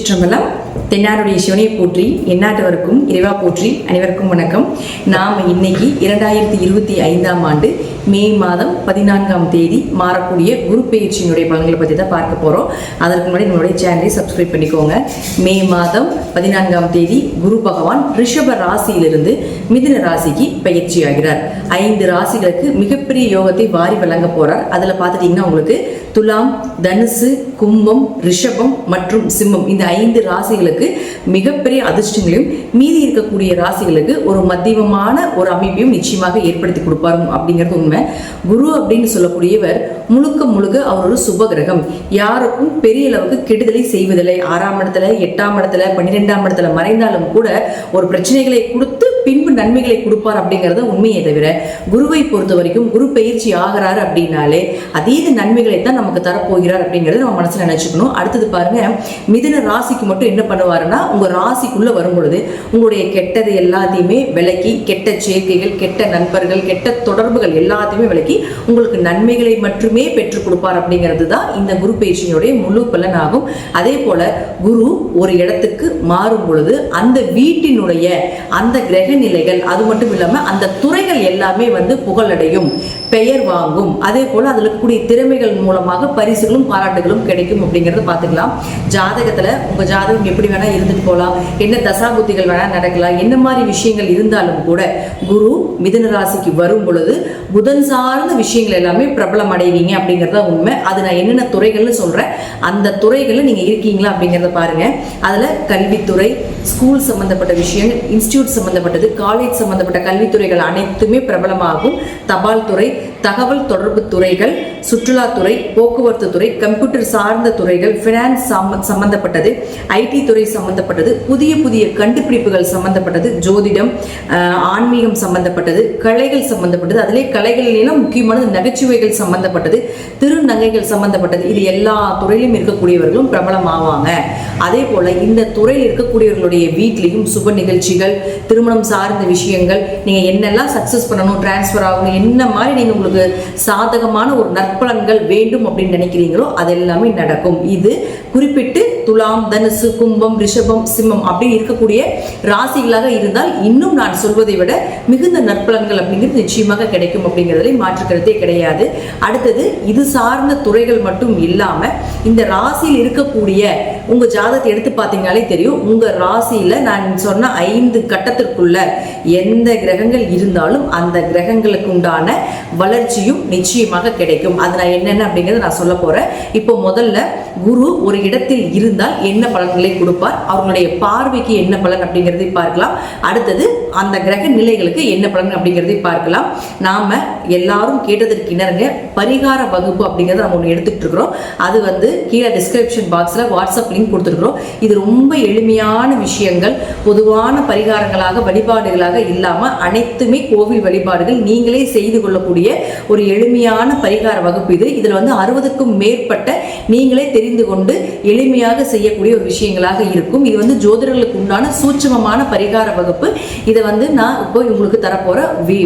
திருச்சிற்றம்பலம். தென்னாருடைய சிவனை போற்றி, எந்நாட்டவருக்கும் இறைவா போற்றி. அனைவருக்கும் வணக்கம். நாம் இன்னைக்கு 2025ஆம் ஆண்டு மே மாதம் 14ஆம் தேதி மாறக்கூடிய குரு பெயர்ச்சியினுடைய பலன்களை பற்றி தான் பார்க்க போகிறோம். அதற்கு முன்னாடி நம்மளுடைய சேனலை சப்ஸ்கிரைப் பண்ணிக்கோங்க. மே மாதம் 14ஆம் தேதி குரு பகவான் ரிஷப ராசியிலிருந்து மிதுன ராசிக்கு பயிற்சி ஆகிறார். 5 ராசிகளுக்கு மிகப்பெரிய யோகத்தை வாரி வழங்க போறார். அதில் பார்த்துட்டீங்கன்னா உங்களுக்கு துலாம், தனுசு, கும்பம், ரிஷபம் மற்றும் சிம்மம் இந்த 5 ராசிகளுக்கு மிகப்பெரிய அதிர்ஷ்டங்களையும், மீதி இருக்கக்கூடிய ராசிகளுக்கு ஒரு மத்தியமமான ஒரு அமைப்பையும் நிச்சயமாக ஏற்படுத்தி கொடுப்பாரு அப்படிங்கிறது உண்மை. குரு அப்படின்னு சொல்லக்கூடியவர் முழுக்க முழுக்க அவர் ஒரு சுப கிரகம். யாருக்கும் பெரிய அளவுக்கு கெடுதலை செய்வதில்லை. 6ஆம் இடத்துல, 8ஆம் இடத்துல, 12ஆம் இடத்துல மறைந்தாலும் கூட ஒரு பிரச்சனைகளை கொடுத்து பின்பு நன்மைகளை கொடுப்பார் அப்படிங்கறத உண்மையை தவிர, குருவை பொறுத்த வரைக்கும் குரு பயிற்சி ஆகிறாரு அப்படின்னாலே அதீத நன்மைகளை தான் நமக்கு தரப்போகிறார் அப்படிங்கறத நம்ம மனசுல நினைச்சுக்கணும். அடுத்தது பாருங்க, மிதுன ராசிக்கு மட்டும் என்ன பண்ணுவாருன்னா, உங்க ராசிக்குள்ள வரும் பொழுது உங்களுடைய கெட்டது எல்லாத்தையுமே விலக்கி, கெட்ட சேர்க்கைகள், கெட்ட நண்பர்கள், கெட்ட தொடர்புகள் எல்லாத்தையுமே விலக்கி உங்களுக்கு நன்மைகளை மட்டுமே பெற்றுக் கொடுப்பார் அப்படிங்கிறது தான் இந்த குரு பயிற்சியினுடைய முழு பலன் ஆகும். அதே போல குரு ஒரு இடத்துக்கு மாறும் பொழுது அந்த வீட்டினுடைய அந்த கிரக நிலைகள், அது மட்டும் இல்லாம அந்த துறைகள் எல்லாமே புகழடையும், பெயர் வாங்கும். அதே போல அதுல கூடிய திறமைகள் மூலமாக பரிசுகளும் பாராட்டுகளும் கிடைக்கும் அப்படிங்கறத பாத்துக்கலாம். ஜாதகத்துல உங்க ஜாதகம் எப்படி வேணா இருந்துட்டு போகலாம், என்ன தசாபுத்திகள் வேணா நடக்கலாம், என்ன மாதிரி விஷயங்கள் இருந்தாலும் கூட குரு மிதுன ராசிக்கு வரும் பொழுது புதன் சார்ந்த விஷயங்கள் எல்லாமே பிரபலம் அடைவீங்க அப்படிங்கறத உண்மை. அது நான் என்னென்ன துறைகள்னு சொல்றேன், அந்த துறைகள்ல நீங்க இருக்கீங்களா அப்படிங்கறத பாருங்க. அதுல கல்வித்துறை, ஸ்கூல் சம்பந்தப்பட்ட விஷயங்கள், இன்ஸ்டிடியூட் சம்பந்தப்பட்டது, காலேஜ் சம்பந்தப்பட்ட கல்வித்துறைகள் அனைத்துமே பிரபலமாகும். தபால் துறை, தகவல் தொடர்பு துறைகள், சுற்றுலாத்துறை, போக்குவரத்து துறை, கம்ப்யூட்டர் சார்ந்த துறைகள், பினான்ஸ் சம்பந்தப்பட்டது, ஐடி துறை சம்பந்தப்பட்டது, புதிய புதிய கண்டுபிடிப்புகள் சம்பந்தப்பட்டது, ஜோதிடம், ஆன்மீகம் சம்பந்தப்பட்டது, கலைகள் சம்பந்தப்பட்டது, அதிலே கலைகளிலும் முக்கியமானது நகைச்சுவைகள் சம்பந்தப்பட்டது, திருநங்கைகள் சம்பந்தப்பட்டது. இது எல்லா துறையிலும் இருக்கக்கூடியவர்களும் பிரபலம் ஆவாங்க. அதே போல இந்த துறையில் இருக்கக்கூடியவர்களுடைய வீட்லையும் சுப நிகழ்ச்சிகள், திருமணம் சார்ந்த விஷயங்கள், நீங்க என்னெல்லாம் சக்சஸ் பண்ணணும், டிரான்ஸ்பர் ஆகணும், என்ன மாதிரி நீங்க உங்களுக்கு சாதகமான ஒரு நற்பலன்கள் வேண்டும் அப்படின்னு நினைக்கிறீங்களோ அது எல்லாமே நடக்கும். இது குறிப்பிட்டு துலாம், தனுசு, கும்பம், ரிஷபம், சிம்மம் அப்படின்னு இருக்கக்கூடிய ராசிகளாக இருந்தால் இன்னும் நான் சொல்வதை விட மிகுந்த நற்பலன்கள் அப்படிங்கிறது நிச்சயமாக கிடைக்கும் அப்படிங்கிறதுல மாற்றுக்கிறதே கிடையாது. அடுத்தது இது சார்ந்த துறைகள் மட்டும் இல்லாம இந்த ராசியில் இருக்கக்கூடிய உங்க ஜாதகத்தை எடுத்து பார்த்தீங்கன்னாலே தெரியும். உங்க ராசியில நான் சொன்ன 5 கட்டத்திற்குள்ள எந்த கிரகங்கள் இருந்தாலும் அந்த கிரகங்களுக்கு உண்டான வளர்ச்சியும் நிச்சயமாக கிடைக்கும். அது நான் என்னென்ன அப்படிங்கறத நான் சொல்ல போறேன். இப்போ முதல்ல குரு ஒரு இடத்தில் இருந்தால் என்ன பலன்களை கொடுப்பார், அவர்களுடைய பார்வைக்கு என்ன பலன் அப்படிங்கிறதை பார்க்கலாம். அடுத்தது அந்த கிரக நிலைகளுக்கு என்ன பலன் அப்படிங்கிறதை பார்க்கலாம். நாம எல்லாரும் கேட்டதற்கு இணங்க பரிகார வகுப்பு அப்படிங்கறத நம்ம ஒன்று எடுத்துட்டு இருக்கிறோம். அது கீழே டிஸ்கிரிப்ஷன் பாக்ஸ்ல வாட்ஸ்அப் லிங்க் கொடுத்துருக்கிறோம். இது ரொம்ப எளிமையான விஷயங்கள், பொதுவான பரிகாரங்களாக, வழிபாடுகளாக இல்லாம அனைத்துமே கோவில் வழிபாடுகள், நீங்களே செய்து கொள்ளக்கூடிய ஒரு எளிமையான பரிகார வகுப்பு இது. இதுல 60க்கும் மேற்பட்ட நீங்களே தெரிந்து கொண்டு எளிமையாக செய்யக்கூடிய ஒரு விஷயங்களாக இருக்கும். இது ஜோதிடர்களுக்கு உண்டான சூட்சமமான பரிகார வகுப்பு. இதை நான் இப்போ உங்களுக்கு தரப்போற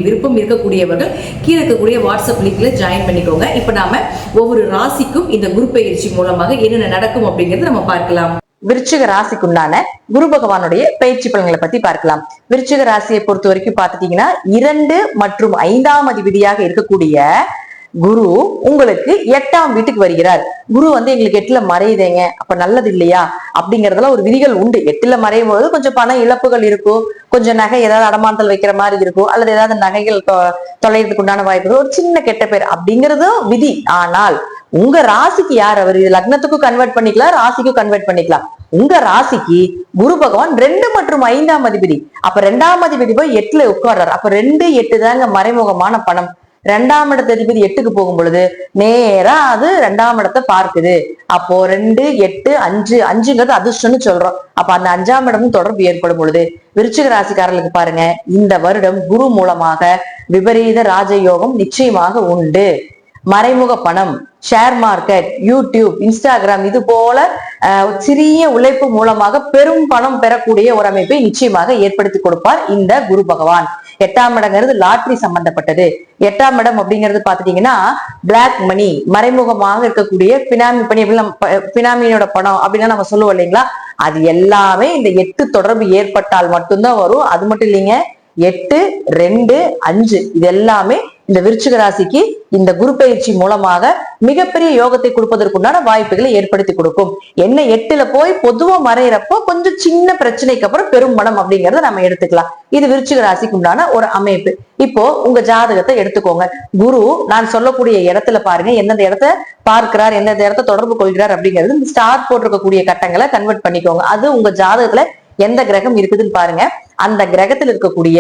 விருப்பம் இருக்கக்கூடியவர்கள் கீழே இருக்கக்கூடிய வாட்ஸ்அப் லிங்க்ல ஜாயின் பண்ணிக்கோங்க. இப்ப நாம ஒவ்வொரு ராசிக்கும் இந்த குரு பயிற்சி மூலமாக என்னென்ன நடக்கும் அப்படிங்கறத நம்ம பார்க்கலாம். விருச்சிக ராசிக்குண்டான குரு பகவானுடைய பயிற்சி பலன்களை பத்தி பார்க்கலாம். விருச்சிக ராசியை பொறுத்த வரைக்கும் பாத்துட்டீங்கன்னா 2 மற்றும் 5ஆம் அதிபதியாக இருக்கக்கூடிய குரு உங்களுக்கு 8ஆம் வீட்டுக்கு வருகிறார். குரு எங்களுக்கு 8ல மறையுதேங்க, அப்ப நல்லது இல்லையா அப்படிங்கறதுல ஒரு விதிகள் உண்டு. 8ல மறையும் போது கொஞ்சம் பண இழப்புகள் இருக்கும், கொஞ்சம் நகை ஏதாவது அடமானத்தில் வைக்கிற மாதிரி இருக்கும், அல்லது ஏதாவது நகைகள் தொலைறதுக்கு உண்டான வாய்ப்புகள், ஒரு சின்ன கெட்ட பேர் அப்படிங்கறதும் விதி. ஆனால் உங்க ராசிக்கு யார் அவர், இது லக்னத்துக்கும் கன்வெர்ட் பண்ணிக்கலாம், ராசிக்கும் கன்வெர்ட் பண்ணிக்கலாம். உங்க ராசிக்கு குரு பகவான் 2 மற்றும் 5ஆம் அதிபதி. அப்ப 2ஆம் அதிபதி போய் 8ல உட்கார்றாரு. அப்ப 2, 8 தாங்க மறைமுகமான பணம். 2ஆம் இடத்து அதிபதி 8க்கு போகும் பொழுது நேரா அது 2ஆம் இடத்தை பார்க்குது. அப்போ 2, 8, 5ங்கிறது அதிர்ஷ்டம்னு சொல்றோம். அப்ப அந்த 5ஆம் இடமும் தொடர்பு ஏற்படும் பொழுது விருச்சிக ராசிக்காரர்களுக்கு பாருங்க, இந்த வருடம் குரு மூலமாக விபரீத ராஜயோகம் நிச்சயமாக உண்டு. மறைமுக பணம், ஷேர் மார்க்கெட், யூடியூப், இன்ஸ்டாகிராம் இது போல சிறிய உழைப்பு மூலமாக பெரும் பணம் பெறக்கூடிய ஒரு அமைப்பை நிச்சயமாக ஏற்படுத்தி கொடுப்பார் இந்த குரு பகவான். 8ஆம் இடங்கிறது லாட்ரி சம்பந்தப்பட்டது. 8ஆம் இடம் அப்படிங்கிறது பாத்துட்டீங்கன்னா பிளாக் மணி, மறைமுகமாக இருக்கக்கூடிய பினாமி பணி, பினாமியோட பணம் அப்படின்னா நம்ம சொல்லுவோம் இல்லைங்களா, அது எல்லாமே இந்த 8 தொடர்பு ஏற்பட்டால் மட்டும்தான் வரும். அது மட்டும் இல்லைங்க, 8, 2, 5 இது எல்லாமே இந்த விருச்சிக ராசிக்கு இந்த குரு பயிற்சி மூலமாக மிகப்பெரிய யோகத்தை கொடுப்பதற்குண்டான வாய்ப்புகளை ஏற்படுத்தி கொடுக்கும். என்ன 8ல போய் பொதுவா மறையிறப்போ கொஞ்சம் சின்ன பிரச்சனைக்கு அப்புறம் பெரும் மனம் அப்படிங்கறத நம்ம எடுத்துக்கலாம். இது விருச்சிக ராசிக்கு உண்டான ஒரு அமைப்பு. இப்போ உங்க ஜாதகத்தை எடுத்துக்கோங்க. குரு நான் சொல்லக்கூடிய இடத்துல பாருங்க, எந்தெந்த இடத்த பார்க்கிறார், எந்தெந்த இடத்த தொடர்பு கொள்கிறார் அப்படிங்கிறது இந்த ஸ்டார் போட்டிருக்கக்கூடிய கட்டங்களை கன்வெர்ட் பண்ணிக்கோங்க. அது உங்க ஜாதகத்துல எந்த கிரகம் இருக்குதுன்னு பாருங்க. அந்த கிரகத்தில் இருக்கக்கூடிய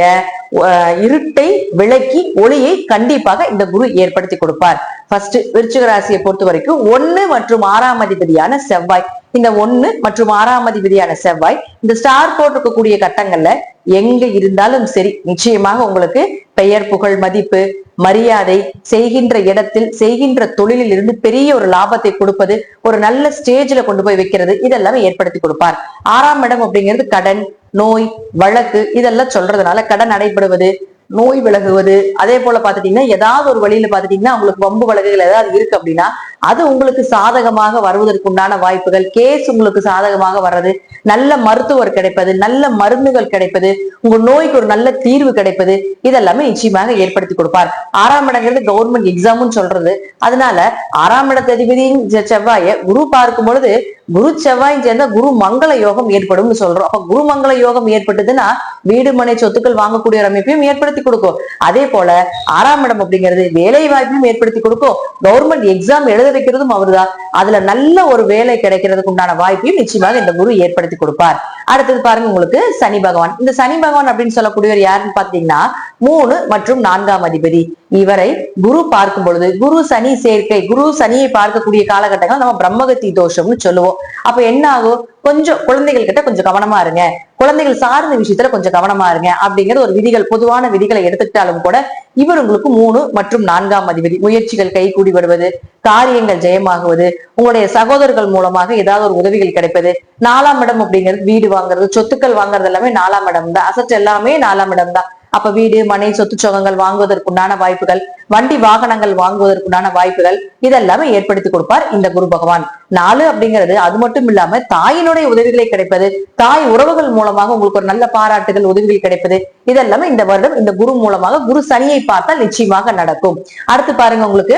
இருட்டை விளக்கி ஒளியை கண்டிப்பாக இந்த குரு ஏற்படுத்தி கொடுப்பார். ஃபர்ஸ்ட் விருச்சிக ராசியை பொறுத்த வரைக்கும் 1 மற்றும் 6ஆம் அதிபதியான செவ்வாய், இந்த 1 மற்றும் 6ஆம் அதிபதியான செவ்வாய் இந்த ஸ்டார் போட்டிருக்கக்கூடிய கட்டங்கள்ல எங்க இருந்தாலும் சரி, நிச்சயமாக உங்களுக்கு பெயர், புகழ், மதிப்பு, மரியாதை, செய்கின்ற இடத்தில் செய்கின்ற தொழிலில் இருந்து பெரிய ஒரு லாபத்தை கொடுப்பது, ஒரு நல்ல ஸ்டேஜ்ல கொண்டு போய் வைக்கிறது, இதெல்லாம் ஏற்படுத்தி கொடுப்பார். 6ஆம் இடம் அப்படிங்கிறது கடன், நோய், வழக்கு இதெல்லாம் சொல்றதுனால கடன் அடைபடுவது, நோய் விலகுவது, அதே போல பாத்துட்டீங்கன்னா ஏதாவது ஒரு வழியில பாத்துட்டீங்கன்னா உங்களுக்கு வம்பு வழக்குகள் ஏதாவது இருக்கு அப்படின்னா அது உங்களுக்கு சாதகமாக வருவதற்குண்டான வாய்ப்புகள், கேஸ் உங்களுக்கு சாதகமாக வர்றது, நல்ல மருத்துவர் கிடைப்பது, நல்ல மருந்துகள் கிடைப்பது, உங்க நோய்க்கு ஒரு நல்ல தீர்வு கிடைப்பது, இதெல்லாமே நிச்சயமாக ஏற்படுத்தி கொடுப்பார். 6ஆம் இடங்கிறது கவர்மெண்ட் எக்ஸாம்னு சொல்றது. அதனால 6ஆம் இடத்த அதிபதியின் செவ்வாயை குரு பார்க்கும் பொழுது குரு செவ்வாயும் சேர்ந்தா குரு மங்கள யோகம் ஏற்படும் சொல்றோம். அப்ப குரு மங்கள யோகம் ஏற்பட்டதுன்னா வீடு மனை சொத்துக்கள் வாங்கக்கூடிய ஒரு அமைப்பையும் ஏற்படுத்தி கொடுக்கும். அதே போல 6ஆம் இடம் அப்படிங்கிறது வேலை வாய்ப்பையும் ஏற்படுத்தி கொடுக்கும். கவர்மெண்ட் எக்ஸாம் எழுத வைக்கிறதும் அவர்தான். அதுல நல்ல ஒரு வேலை கிடைக்கிறதுக்கு உண்டான வாய்ப்பையும் நிச்சயமாக இந்த குரு ஏற்படுத்தி கொடுப்பார். அடுத்தது பாருங்க, உங்களுக்கு சனி பகவான். இந்த சனி பகவான் அப்படின்னு சொல்லக்கூடியவர் யாருன்னு பாத்தீங்கன்னா 3 மற்றும் 4ஆம் அதிபதி. இவரை குரு பார்க்கும் பொழுது குரு சனி சேர்க்கை, குரு சனியை பார்க்கக்கூடிய காலகட்டங்கள் நம்ம பிரம்மகத்தி தோஷம்னு சொல்லுவோம். அப்ப என்ன ஆகும், கொஞ்சம் குழந்தைகள் கிட்ட கொஞ்சம் கவனமா இருங்க, குழந்தைகள் சார்ந்த விஷயத்துல கொஞ்சம் கவனமா இருங்க அப்படிங்கிற ஒரு விதிகள், பொதுவான விதிகளை எடுத்துக்கிட்டாலும் கூட இவர் உங்களுக்கு 3 மற்றும் 4ஆம் அதிபதி. முயற்சிகள் கைகூடி வருவது, காரியங்கள் ஜெயமாகுவது, உங்களுடைய சகோதரர்கள் மூலமாக ஏதாவது ஒரு உதவிகள் கிடைப்பது. 4ஆம் இடம் அப்படிங்கிறது வீடு வாங்குறது, சொத்துக்கள் வாங்குறது எல்லாமே 4ஆம் இடம் தான். அசட் எல்லாமே 4ஆம் இடம் தான். அப்ப வீடு, மனை, சொத்து சுகங்கள் வாங்குவதற்குண்டான வாய்ப்புகள், வண்டி வாகனங்கள் வாங்குவதற்குண்டான வாய்ப்புகள் இதெல்லாமே ஏற்படுத்தி கொடுப்பார் இந்த குரு பகவான். 4 அப்படிங்கிறது அது மட்டும் இல்லாம தாயினுடைய உதவிகளை கிடைப்பது, தாய் உறவுகள் மூலமாக உங்களுக்கு ஒரு நல்ல பாராட்டுகள், உதவிகள் கிடைப்பது, இதெல்லாமே இந்த வருடம் இந்த குரு மூலமாக குரு சனியை பார்த்தால் நிச்சயமாக நடக்கும். அடுத்து பாருங்க, உங்களுக்கு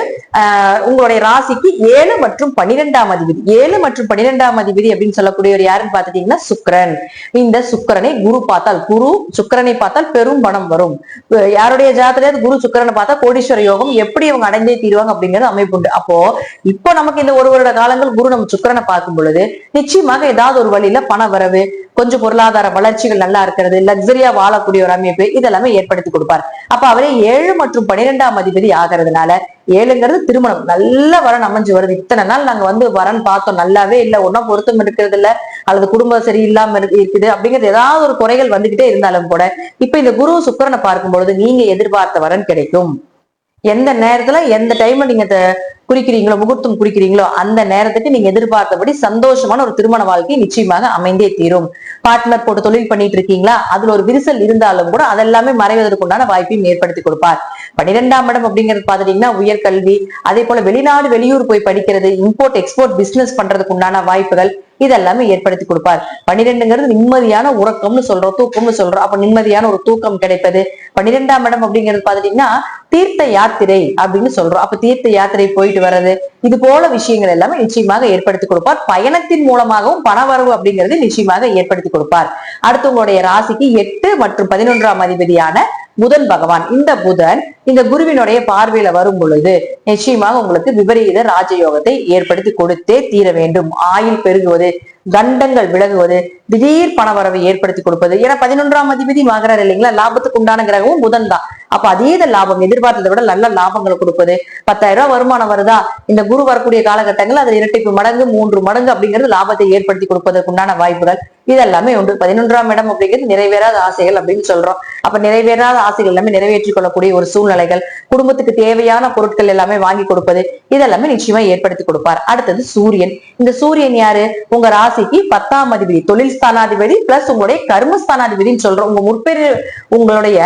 உங்களுடைய ராசிக்கு 7 மற்றும் 12ஆம் அதிபதி. 7 மற்றும் 12ஆம் அதிபதி அப்படின்னு சொல்லக்கூடியவர் யாருன்னு பாத்துட்டீங்கன்னா சுக்கிரன். இந்த சுக்கிரனை குரு பார்த்தால், குரு சுக்கிரனை பார்த்தால் பெரும் பணம் வரும். யாருடைய ஜாதகத்துல குரு சுக்கிரனை பார்த்தா கோடீஸ்வர யோகம் எப்படி அவங்க அடைந்தே தீருவாங்க அப்படிங்கிறது அமைப்பு உண்டு. அப்போ இப்போ நமக்கு இந்த 1 வருட காலங்கள் குரு நம்ம சுக்கிரனை பார்க்கும் பொழுது நிச்சயமாக ஏதாவது ஒரு வழியில பண வரவு, கொஞ்சம் பொருளாதார வளர்ச்சிகள் நல்லா இருக்கிறது, லக்ஸரியா வாழக்கூடிய ஒரு அமைப்பு இதெல்லாமே ஏற்படுத்தி கொடுப்பார். அப்ப அவரே 7 மற்றும் 12ஆம் அதிபதி ஆகிறதுனால 7ங்கிறது திருமணம் நல்ல வரன் அமைஞ்சு வருது. இத்தனை நாள் நாங்க வரன் பார்த்தோம், நல்லாவே இல்ல, ஒன்னும் பொருத்தம் இருக்கிறது இல்ல, அல்லது குடும்பம் சரியில்லாம இருக்குது அப்படிங்கிறது ஏதாவது ஒரு குறைகள் வந்துகிட்டே இருந்தாலும் கூட இப்ப இந்த குரு சுக்கிரனை பார்க்கும் பொழுது நீங்க எதிர்பார்த்த வரன் கிடைக்கும். எந்த நேரத்துல எந்த டைம்ல நீங்க குறிக்கிறீங்களோ, முகூர்த்தம் குறிக்கிறீங்களோ அந்த நேரத்துக்கு நீங்க எதிர்பார்த்தபடி சந்தோஷமான ஒரு திருமண வாழ்க்கை நிச்சயமாக அமைந்தே தீரும். பார்ட்னர் போட்டு தொழில் பண்ணிட்டு இருக்கீங்களா, அதுல ஒரு விரிசல் இருந்தாலும் கூட அதெல்லாமே மறைவதற்குண்டான வாய்ப்பையும் ஏற்படுத்தி கொடுப்பார். 12ஆம் இடம் அப்படிங்கிறது பாத்துட்டீங்கன்னா உயர்கல்வி, அதே போல வெளிநாடு வெளியூர் போய் படிக்கிறது, இம்போர்ட் எக்ஸ்போர்ட் பிசினஸ் பண்றதுக்கு உண்டான வாய்ப்புகள் இதெல்லாமே ஏற்படுத்தி கொடுப்பார். 12ங்கிறது நிம்மதியான உறக்கம்னு சொல்றோம், தூக்கம்னு சொல்றோம். அப்ப நிம்மதியான ஒரு தூக்கம் கிடைப்பது. 12ஆம் இடம் அப்படிங்கிறது பாத்துட்டீங்கன்னா தீர்த்த யாத்திரை அப்படின்னு சொல்றோம். அப்ப தீர்த்த யாத்திரை போயிட்டு வர்றது, இது போல விஷயங்கள் எல்லாமே நிச்சயமாக ஏற்படுத்தி கொடுப்பார். பயணத்தின் மூலமாகவும் பணவரவு அப்படிங்கிறது நிச்சயமாக ஏற்படுத்தி கொடுப்பார். அடுத்து உங்களுடைய ராசிக்கு 8 மற்றும் 11ஆம் அதிபதியான புதன் பகவான். இந்த புதன் இந்த குருவினுடைய பார்வையில வரும் பொழுது நிச்சயமாக உங்களுக்கு விபரீத ராஜயோகத்தை ஏற்படுத்தி கொடுத்தே தீர வேண்டும். ஆயுள் பெருகுவது, கண்டங்கள் விலகுவது, திடீர் பணவரவை ஏற்படுத்தி கொடுப்பது. ஏன்னா 11ஆம் அதிபதி ஆகிறார் இல்லைங்களா, லாபத்துக்கு உண்டான கிரகமும் புதன் தான். அப்ப அதீத லாபம், எதிர்பார்த்ததை விட நல்ல லாபங்களை கொடுப்பது. 10,000 ரூபாய் வருமானம் வருதா, இந்த குரு வரக்கூடிய காலகட்டங்கள் அது இரட்டிப்பு மடங்கு 3 மடங்கு அப்படிங்கிறது லாபத்தை ஏற்படுத்தி கொடுப்பதற்கு உண்டான வாய்ப்புகள் இதெல்லாமே உண்டு. 11ஆம் இடம் அப்படிங்கிறது நிறைவேறாத ஆசைகள் அப்படின்னு சொல்றோம். அப்ப நிறைவேறாத ஆசைகள் எல்லாமே நிறைவேற்றிக் கொள்ளக்கூடிய ஒரு சூழ்நிலைகள், குடும்பத்துக்கு தேவையான பொருட்கள் எல்லாமே வாங்கி கொடுப்பது இதெல்லாமே நிச்சயமா ஏற்படுத்தி கொடுப்பார். அடுத்தது சூரியன். இந்த சூரியன் யாரு, உங்க ராசிக்கு 10ஆம் அதிபதி, தொழில் ஸ்தானாதிபதி பிளஸ் உங்களுடைய கர்மஸ்தானாதிபதினு சொல்றோம். உங்களுடைய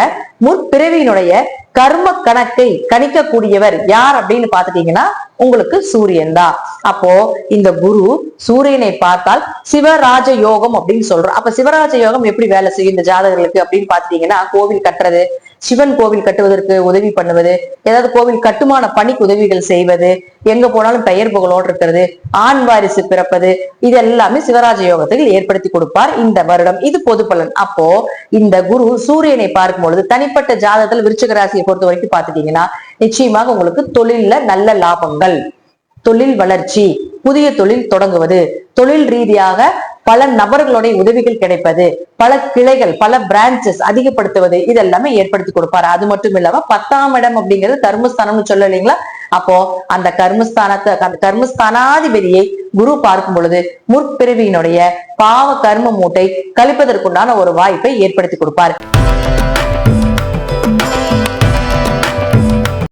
முற்பிறவியினுடைய கர்ம கணக்கை கணிக்கக்கூடியவர் யார் அப்படின்னு பாத்துட்டீங்கன்னா உங்களுக்கு சூரியன் தான். அப்போ இந்த குரு சூரியனை பார்த்தால் சிவராஜ யோகம் அப்படின்னு சொல்றோம். அப்ப சிவராஜ யோகம் எப்படி வேலை செய்யும் இந்த ஜாதகர்களுக்கு அப்படின்னு பாத்துட்டீங்கன்னா, கோவில் கட்டுறது, சிவன் கோவில் கட்டுவதற்கு உதவி பண்ணுவது, ஏதாவது கோவில் கட்டுமான பணிக்கு உதவிகள் செய்வது, எங்க போனாலும் பெயர் புகழோடு இருக்கிறது, ஆண் வாரிசு பிறப்பது, இது எல்லாமே சிவராஜ யோகத்தில் ஏற்படுத்தி கொடுப்பார் இந்த வருடம். இது பொது பலன். அப்போ இந்த குரு சூரியனை பார்க்கும் பொழுது தனிப்பட்ட ஜாதகத்தில் விருச்சிக ராசியை பொறுத்த வரைக்கும் பாத்துட்டீங்கன்னா, நிச்சயமாக உங்களுக்கு தொழில்ல நல்ல லாபங்கள், தொழில் வளர்ச்சி, புதிய தொழில் தொடங்குவது, தொழில் ரீதியாக பல நபர்களுடைய உதவிகள் கிடைப்பது, பல கிளைகள், பல பிரான்சஸ் அதிகப்படுத்துவது, இதெல்லாமே ஏற்படுத்தி கொடுப்பாரு. அது மட்டும் இல்லாம 10ஆம் இடம் அப்படிங்கிறது கர்மஸ்தானம்னு சொல்ல இல்லைங்களா? அப்போ அந்த கர்மஸ்தானாதிபதியை குரு பார்க்கும் பொழுது முற்பிறவியினுடைய பாவ கர்ம மூட்டை கழிப்பதற்குண்டான ஒரு வாய்ப்பை ஏற்படுத்தி கொடுப்பார்.